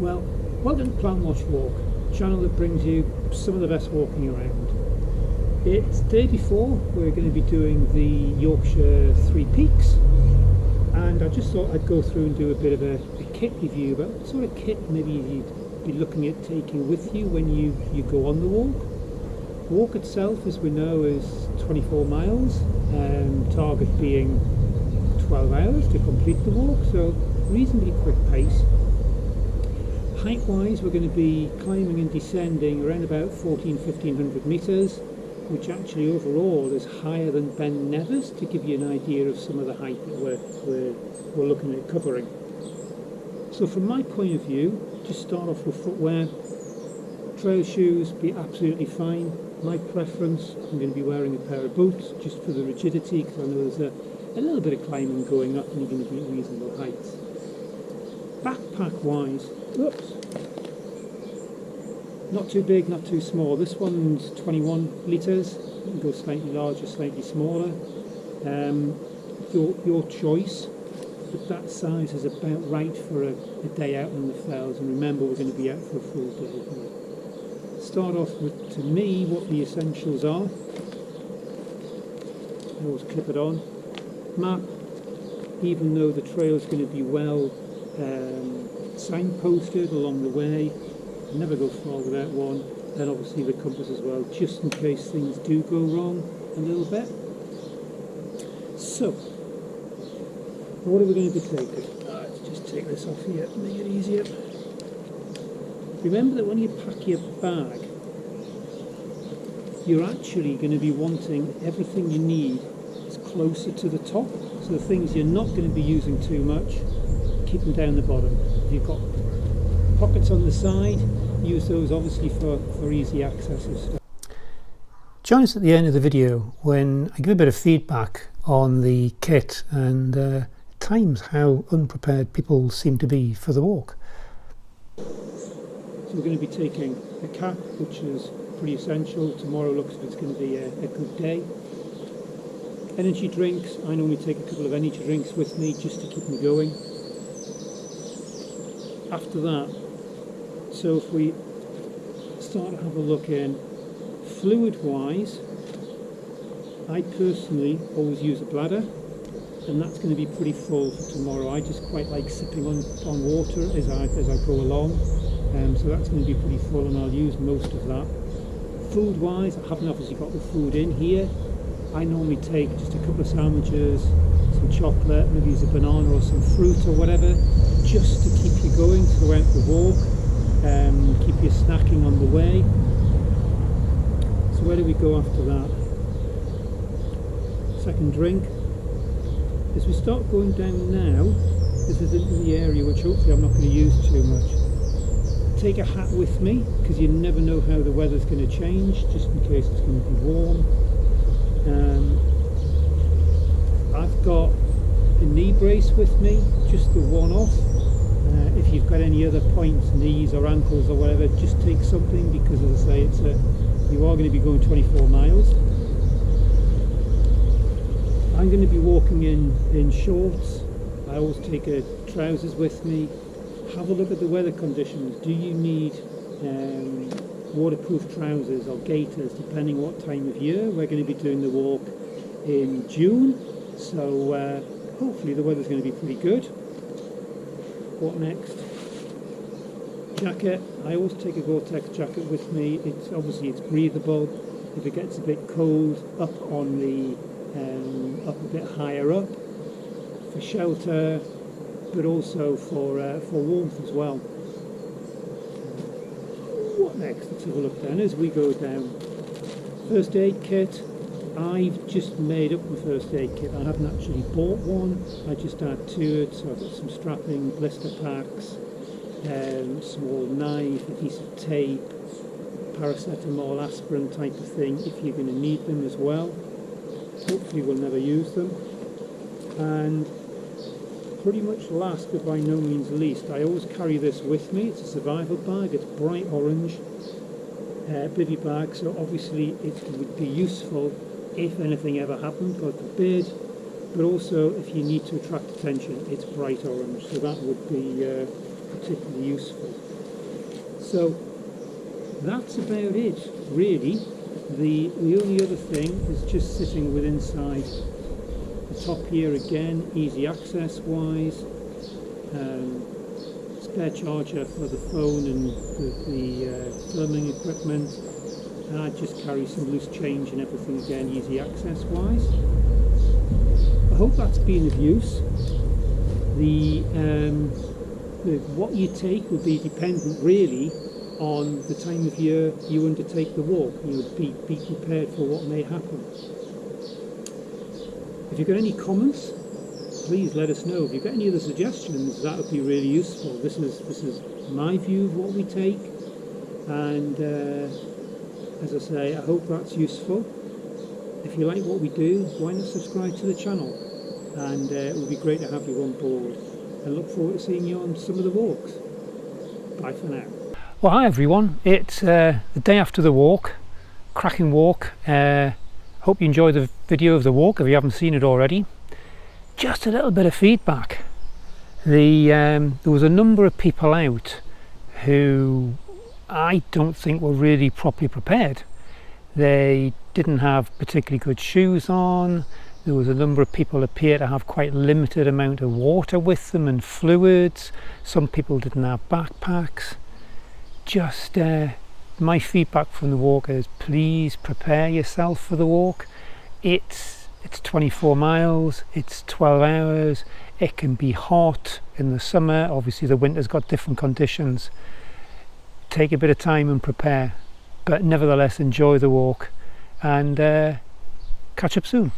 Well, welcome to Plan Watch Walk, a channel that brings you some of the best walking around. It's the day before we're going to be doing the Yorkshire Three Peaks, and I just thought I'd go through and do a bit of a kit review about what sort of kit maybe you'd be looking at taking with you when you go on the walk. The walk itself, as we know, is 24 miles, target being 12 hours to complete the walk, so reasonably quick pace. Height wise, we're going to be climbing and descending around about 1500 metres, which actually overall is higher than Ben Nevis, to give you an idea of some of the height that we're looking at covering. So from my point of view, just start off with footwear. Trail shoes be absolutely fine. My preference, I'm going to be wearing a pair of boots just for the rigidity, because I know there's a little bit of climbing going up and you're going to be at reasonable heights. Backpack wise, oops, not too big, not too small. This one's 21 litres. You can go slightly larger, slightly smaller. Your choice, but that size is about right for a day out on the fells. And remember, we're going to be out for a full day here. Start off with, to me, what the essentials are. I always clip it on. Map, even though the trail is going to be well signposted along the way, never go far without one. And obviously the compass as well, just in case things do go wrong a little bit. So, what are we going to be taking? Let's just take this off here, make it easier. Remember that when you pack your bag, you're actually going to be wanting everything you need is closer to the top. So the things you're not going to be using too much, keep them down the bottom. If you've got pockets on the side, use those obviously for easy access of stuff. Join us at the end of the video when I give a bit of feedback on the kit and at times how unprepared people seem to be for the walk. So we're going to be taking a cap, which is pretty essential. Tomorrow looks like it's going to be a good day. Energy drinks, I normally take a couple of energy drinks with me just to keep me going. After that, so if we start to have a look in, fluid wise, I personally always use a bladder, and that's going to be pretty full for tomorrow. I just quite like sipping on water as I go along. So that's going to be pretty full, and I'll use most of that. Food wise, I haven't obviously got the food in here. I normally take just a couple of sandwiches, some chocolate, maybe use a banana or some fruit or whatever, just to keep you going throughout the walk, keep you snacking on the way. So where do we go after that? Second drink. As we start going down now, this is into the area which hopefully I'm not going to use too much. Take a hat with me, because you never know how the weather's going to change, just in case it's going to be warm. I've got a knee brace with me, just the one off. If you've got any other points, knees or ankles or whatever, just take something, because as I say, you are going to be going 24 miles. I'm going to be walking in shorts. I always take trousers with me. Have a look at the weather conditions. Do you need waterproof trousers or gaiters, depending what time of year? We're going to be doing the walk in June, so hopefully the weather's going to be pretty good. What next? Jacket. I always take a Gore-Tex jacket with me. It's breathable. If it gets a bit cold, up a bit higher up for shelter, but also for warmth as well. What next? Let's have a look then as we go down. First aid kit. I've just made up my first aid kit. I haven't actually bought one. I just add to it. So I've got some strapping, blister packs, small knife, adhesive tape, paracetamol, aspirin type of thing if you're going to need them as well. Hopefully we'll never use them. And pretty much last but by no means least, I always carry this with me. It's a survival bag. It's bright orange bivy bag, so obviously it would be useful if anything ever happened, God forbid, but also if you need to attract attention. It's bright orange, so that would be particularly useful. So that's about it, really. The only other thing is just sitting with inside the top here again, easy access wise, spare charger for the phone and the filming equipment, and I just carry some loose change and everything again, easy access wise. I hope that's been of use. What you take will be dependent really on the time of year you undertake the walk. You'll be prepared for what may happen. If you've got any comments, please let us know. If you've got any other suggestions, that would be really useful. This is my view of what we take, and as I say, I hope that's useful. If you like what we do, why not subscribe to the channel, and it would be great to have you on board. I look forward to seeing you on some of the walks. Bye for now. Well, hi everyone, it's the day after the walk, cracking walk. Hope you enjoyed the video of the walk if you haven't seen it already. Just a little bit of feedback. There was a number of people out who I don't think were really properly prepared. They didn't have particularly good shoes on. There was a number of people appear to have quite limited amount of water with them and fluids. Some people didn't have backpacks. Just my feedback from the walk is, please prepare yourself for the walk. It's 24 miles, it's 12 hours, it can be hot in the summer, obviously the winter's got different conditions. Take a bit of time and prepare, but nevertheless enjoy the walk, and catch up soon.